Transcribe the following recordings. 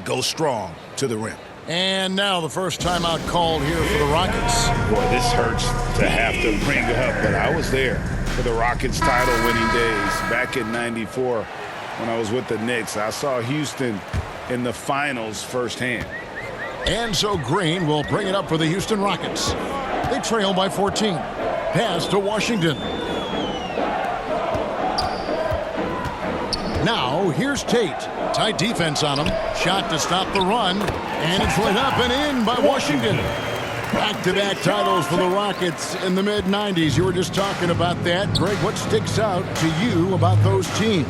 go strong to the rim. And now the first timeout called here for the Rockets. Boy, this hurts to have to bring up, but I was there for the Rockets title-winning days back in '94 when I was with the Knicks. I saw Houston in the finals firsthand. And so Green will bring it up for the Houston Rockets. They trail by 14. Pass to Washington. Now here's Tate. Tight defense on him. Shot to stop the run. And it's laid up and in by Washington. Back-to-back titles for the Rockets in the mid-90s. You were just talking about that. Greg, what sticks out to you about those teams?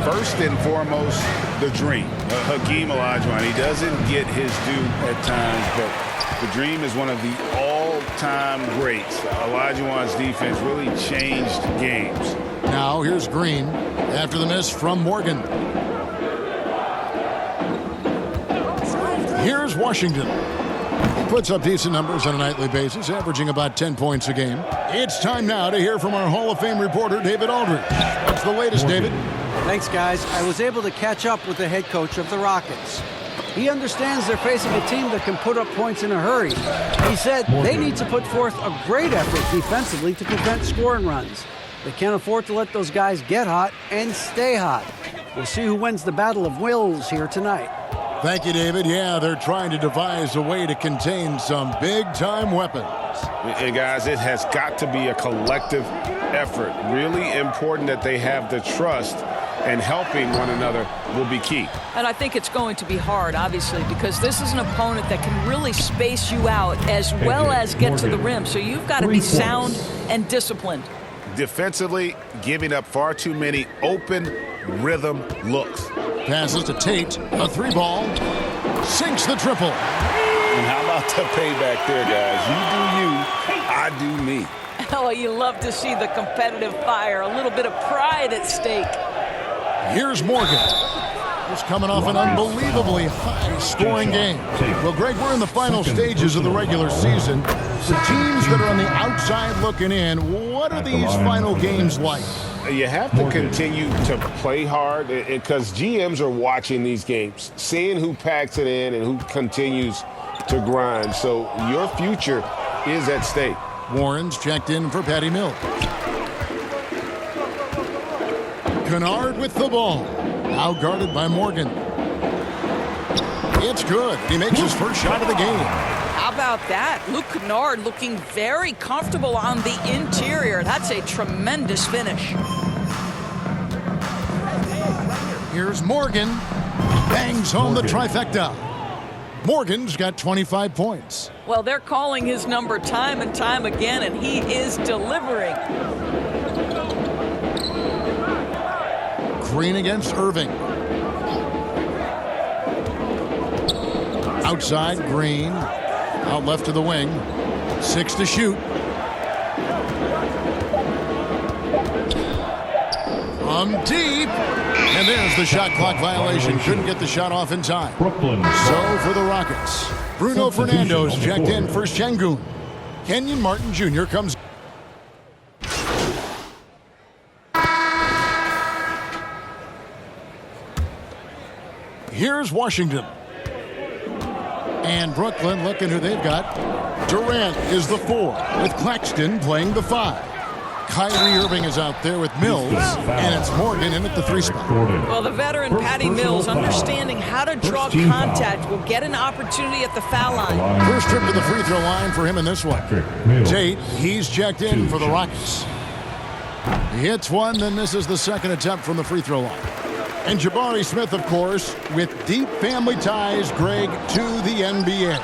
First and foremost, the dream. Hakeem Olajuwon, he doesn't get his due at times, but the dream is one of the all-time greats. Olajuwon's defense really changed games. Now here's Green after the miss from Morgan. Here's Washington. He puts up decent numbers on a nightly basis, averaging about 10 points a game. It's time now to hear from our Hall of Fame reporter, David Aldridge. What's the latest, David? Thanks, guys. I was able to catch up with the head coach of the Rockets. He understands they're facing a team that can put up points in a hurry. He said they need to put forth a great effort defensively to prevent scoring runs. They can't afford to let those guys get hot and stay hot. We'll see who wins the battle of wills here tonight. Thank you, David. Yeah, they're trying to devise a way to contain some big-time weapons. And guys, it has got to be a collective effort. Really important that they have the trust, and helping one another will be key. And I think it's going to be hard, obviously, because this is an opponent that can really space you out as well as get to the rim. So you've got to be sound and disciplined. Defensively, giving up far too many open rhythm looks. Passes to Tate, a three ball, sinks the triple. And how about the payback there, guys? You do you, I do me. Oh, you love to see the competitive fire, a little bit of pride at stake. Here's Morgan. He's coming off an unbelievably high-scoring game. Well, Greg, we're in the final stages of the regular season. The teams that are on the outside looking in, what are these final games like? You have to continue to play hard because GMs are watching these games, seeing who packs it in and who continues to grind. So your future is at stake. Warren's checked in for Patty Mills. Kennard with the ball. Now guarded by Morgan. It's good. He makes his first shot of the game. How about that? Luke Kennard looking very comfortable on the interior. That's a tremendous finish. Here's Morgan. Bangs home the trifecta. Morgan's got 25 points. Well, they're calling his number time and time again, and he is delivering. Green against Irving. Outside, Green. Out left to the wing. 6 to shoot. From deep. And there's the shot clock violation. Couldn't get the shot off in time. So for the Rockets, Bruno Fernando's checked in for Şengün. Kenyon Martin Jr. comes. Here's Washington. And Brooklyn looking who they've got. Durant is the 4 with Claxton playing the 5. Kyrie Irving is out there with Mills, and it's Morgan in at the 3 spot. Well, the veteran Patty Mills, understanding how to draw contact, will get an opportunity at the foul line. First trip to the free throw line for him in this one. Tate, he's checked in for the Rockets. He hits one, then misses the second attempt from the free throw line. And Jabari Smith, of course, with deep family ties, Greg, to the NBA.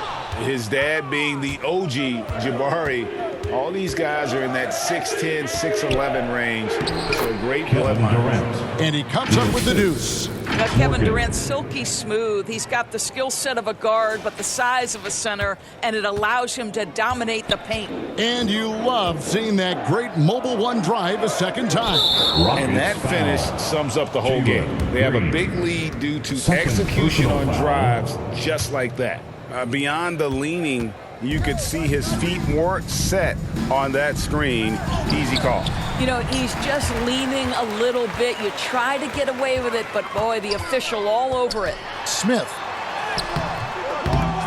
His dad being the OG Jabari. All these guys are in that 6'10", 6'11" range. So great bloodline. And he comes up with the deuce. Now, Kevin Durant, silky smooth. He's got the skill set of a guard, but the size of a center, and it allows him to dominate the paint. And you love seeing that great mobile one drive a second time. And that finish sums up the whole game. They have a big lead due to execution on drives just like that. Beyond the leaning, you could see his feet weren't set on that screen. Easy call. You know, he's just leaning a little bit. You try to get away with it, but boy, the official all over it. Smith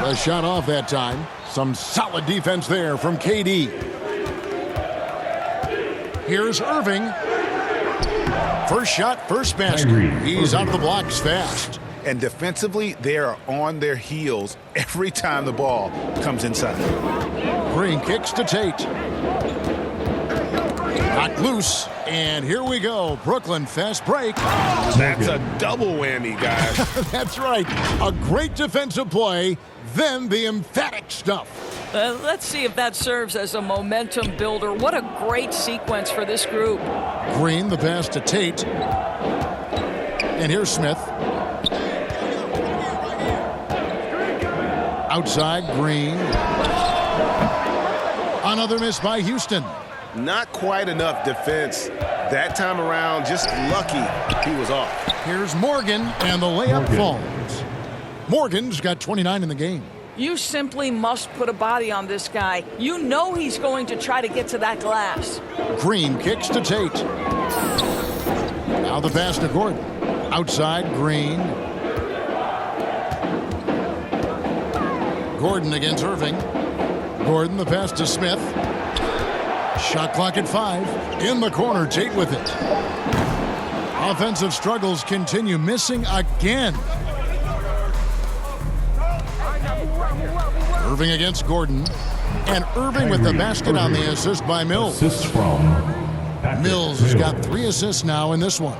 A shot off that time. Some solid defense there from KD. Here's Irving. First shot, first basket. He's out of the blocks fast. And defensively, they are on their heels every time the ball comes inside. Green kicks to Tate. Knocked loose. And here we go. Brooklyn fast break. That's a double whammy, guys. That's right. A great defensive play, then the emphatic stuff. Let's see if that serves as a momentum builder. What a great sequence for this group. Green, the pass to Tate. And here's Smith. Outside, Green. Another miss by Houston. Not quite enough defense that time around. Just lucky he was off. Here's Morgan, and the layup falls. Morgan's got 29 in the game. You simply must put a body on this guy. You know he's going to try to get to that glass. Green kicks to Tate. Now the pass to Gordon. Outside, Green. Gordon against Irving. Gordon, the pass to Smith. Shot clock at 5. In the corner, Tate with it. Offensive struggles continue, missing again. Irving against Gordon. And Irving with the basket on the assist by Mills. Mills has got 3 assists now in this one.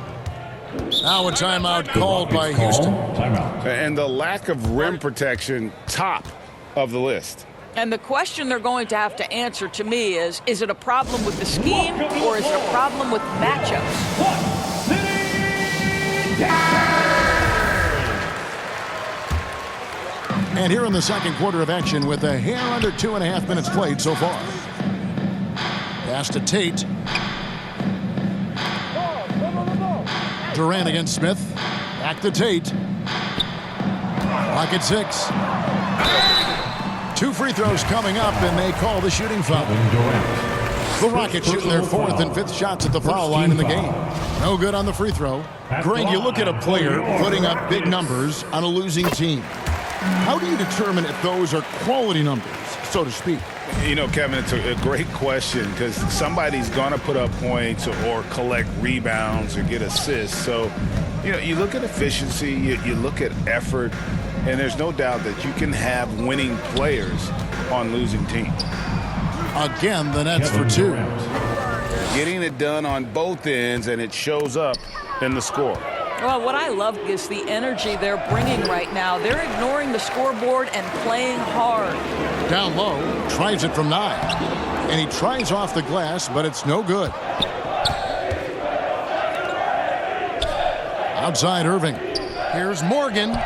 Now a timeout called by Houston. And the lack of rim protection, top of the list. And the question they're going to have to answer to me is it a problem with the scheme or is it a problem with matchups? And here in the second quarter of action with a hair under 2.5 minutes played so far. Pass to Tate. Durant against Smith. Back to Tate. Clock at 6. 2 free throws coming up, and they call the shooting foul. The Rockets shooting their 4th and 5th shots at the foul line in the game. No good on the free throw. Greg, you look at a player putting up big numbers on a losing team. How do you determine if those are quality numbers, so to speak? You know, Kevin, it's a great question because somebody's going to put up points or collect rebounds or get assists. So, you know, you look at efficiency, you look at effort, and there's no doubt that you can have winning players on losing teams. Again, the Nets for 2. Getting it done on both ends, and it shows up in the score. Well, what I love is the energy they're bringing right now. They're ignoring the scoreboard and playing hard. Down low, tries it from 9. And he tries off the glass, but it's no good. Outside Irving. Here's Morgan.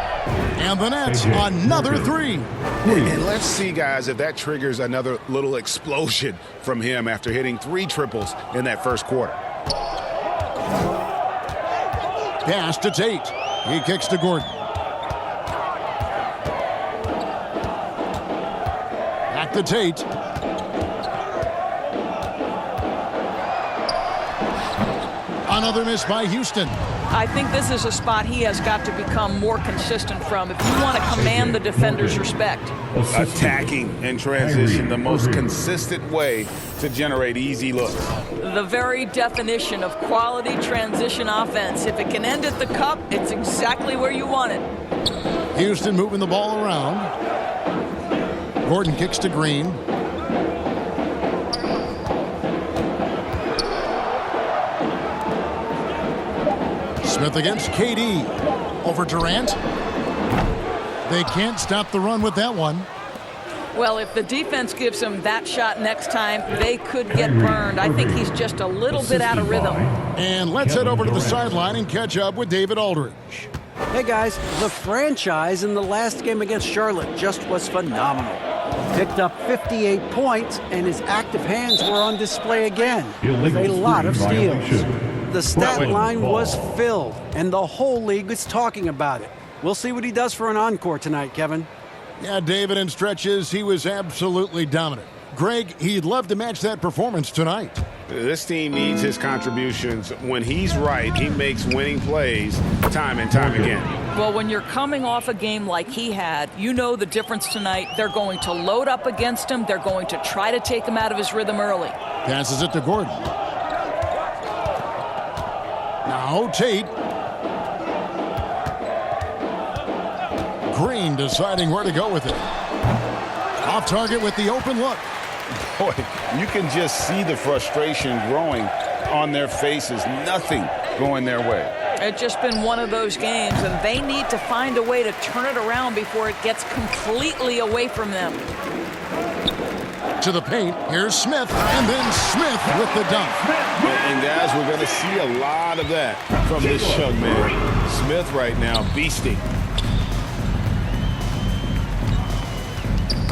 And the Nets, another 3. And let's see, guys, if that triggers another little explosion from him after hitting 3 triples in that first quarter. Pass to Tate. He kicks to Gordon. Back to Tate. Another miss by Houston. I think this is a spot he has got to become more consistent from if you want to command the defender's respect. Attacking in transition, the most consistent way to generate easy looks. The very definition of quality transition offense. If it can end at the cup, it's exactly where you want it. Houston moving the ball around. Gordon kicks to Green. Smith against KD. Over Durant. They can't stop the run with that one. Well, if the defense gives him that shot next time, they could get burned. I think he's just a little bit out of rhythm. And let's head over to the sideline and catch up with David Aldridge. Hey guys, the franchise in the last game against Charlotte just was phenomenal. Picked up 58 points, and his active hands were on display again with a lot of steals. The stat line was filled, and the whole league is talking about it. We'll see what he does for an encore tonight, Kevin. Yeah, David, in stretches, he was absolutely dominant. Greg, he'd love to match that performance tonight. This team needs his contributions. When he's right, he makes winning plays time and time again. Well, when you're coming off a game like he had, you know the difference tonight. They're going to load up against him. They're going to try to take him out of his rhythm early. Passes it to Gordon. Now Tate. Green deciding where to go with it. Off target with the open look. Boy, you can just see the frustration growing on their faces. Nothing going their way. It's just been one of those games, and they need to find a way to turn it around before it gets completely away from them. To the paint. Here's Smith, and then Smith with the dunk. And guys, we're going to see a lot of that from this young man. Smith right now, beasting.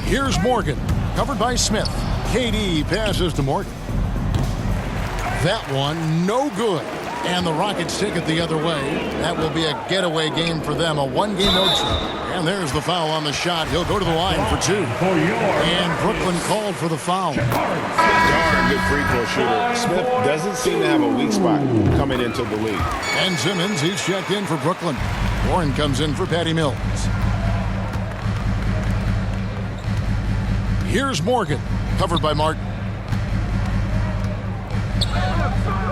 Here's Morgan, covered by Smith. KD passes to Morgan. That one, no good. And the Rockets take it the other way. That will be a getaway game for them, a one-game no trip. And there's the foul on the shot. He'll go to the line for two. And Brooklyn called for the foul. Darn good free throw shooter. Smith doesn't seem to have a weak spot coming into the league. And Simmons, he's checked in for Brooklyn. Warren comes in for Patty Mills. Here's Morgan, covered by Martin.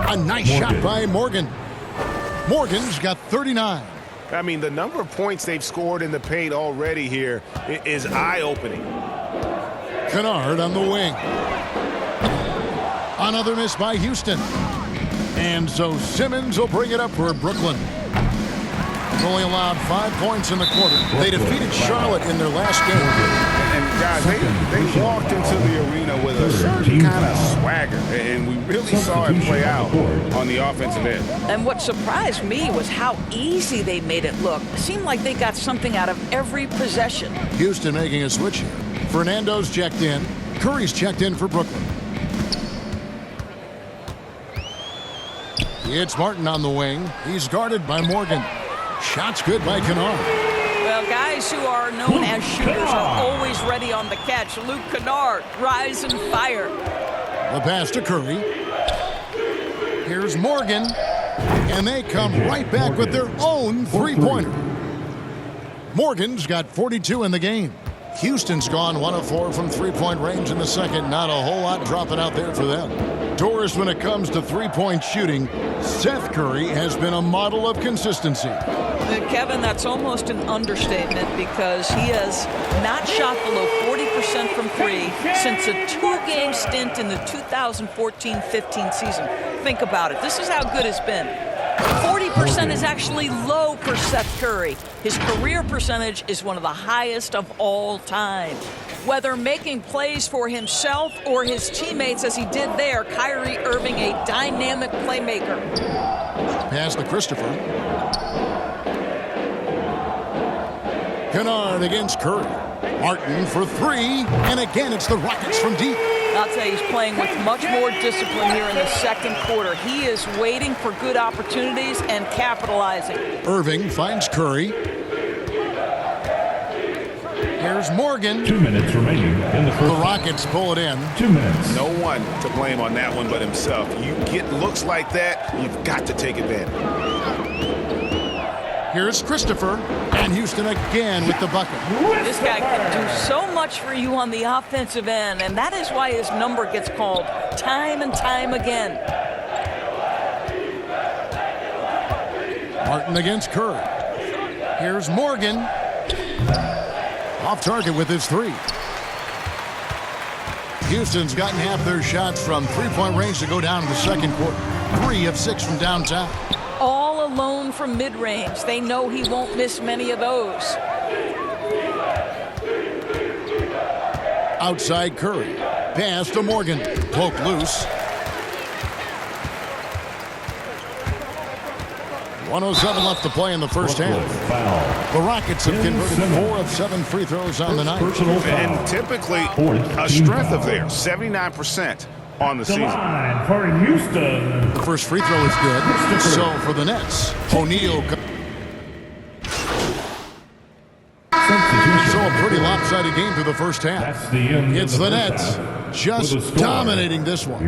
A nice shot by Morgan. Morgan's got 39. I mean, the number of points they've scored in the paint already here is eye-opening. Kennard on the wing. Another miss by Houston. And so Simmons will bring it up for Brooklyn. Only allowed 5 points in the quarter. They defeated Charlotte in their last game. And guys, they walked into the arena with a certain kind of swagger, and we really saw it play out on the offensive end. And what surprised me was how easy they made it look. It seemed like they got something out of every possession. Houston making a switch here. Fernando's checked in. Curry's checked in for Brooklyn. It's Martin on the wing. He's guarded by Morgan. Shots good by Kennard. Well, guys who are known as shooters are always ready on the catch. Luke Kennard, rise and fire. The pass to Curry. Here's Morgan. And they come right back with their own three-pointer. Morgan's got 42 in the game. Houston's gone 1 of 4 from three-point range in the second. Not a whole lot dropping out there for them. Doris, when it comes to three-point shooting, Seth Curry has been a model of consistency. Kevin, that's almost an understatement because he has not shot below 40% from three since a 2-game stint in the 2014-15 season. Think about it. This is how good it's been. 40% is actually low for Seth Curry. His career percentage is one of the highest of all time. Whether making plays for himself or his teammates as he did there, Kyrie Irving, a dynamic playmaker. Pass to Christopher. Kennard against Curry. Martin for three, and again it's the Rockets from deep. I'll tell you, he's playing with much more discipline here in the second quarter. He is waiting for good opportunities and capitalizing. Irving finds Curry. Here's Morgan. 2 minutes remaining in the first. The Rockets pull it in. 2 minutes. No one to blame on that one but himself. You get looks like that, you've got to take advantage. Here's Christopher, and Houston again with the bucket. This guy can do so much for you on the offensive end, and that is why his number gets called time and time again. Martin against Curry. Here's Morgan. Off target with his three. Houston's gotten half their shots from three-point range to go down in the second quarter. 3 of 6 from downtown. All alone from mid-range. They know he won't miss many of those. Outside Curry. Pass to Morgan. Poked loose. 1:07 left to play in the first half. The Rockets have converted 4 of 7 free throws on the night. And typically a strength of theirs, 79% on the season. For Houston. The first free throw is good. So for the Nets, O'Neal. So a pretty lopsided game through the first half. That's the end. It's the Nets just dominating this one.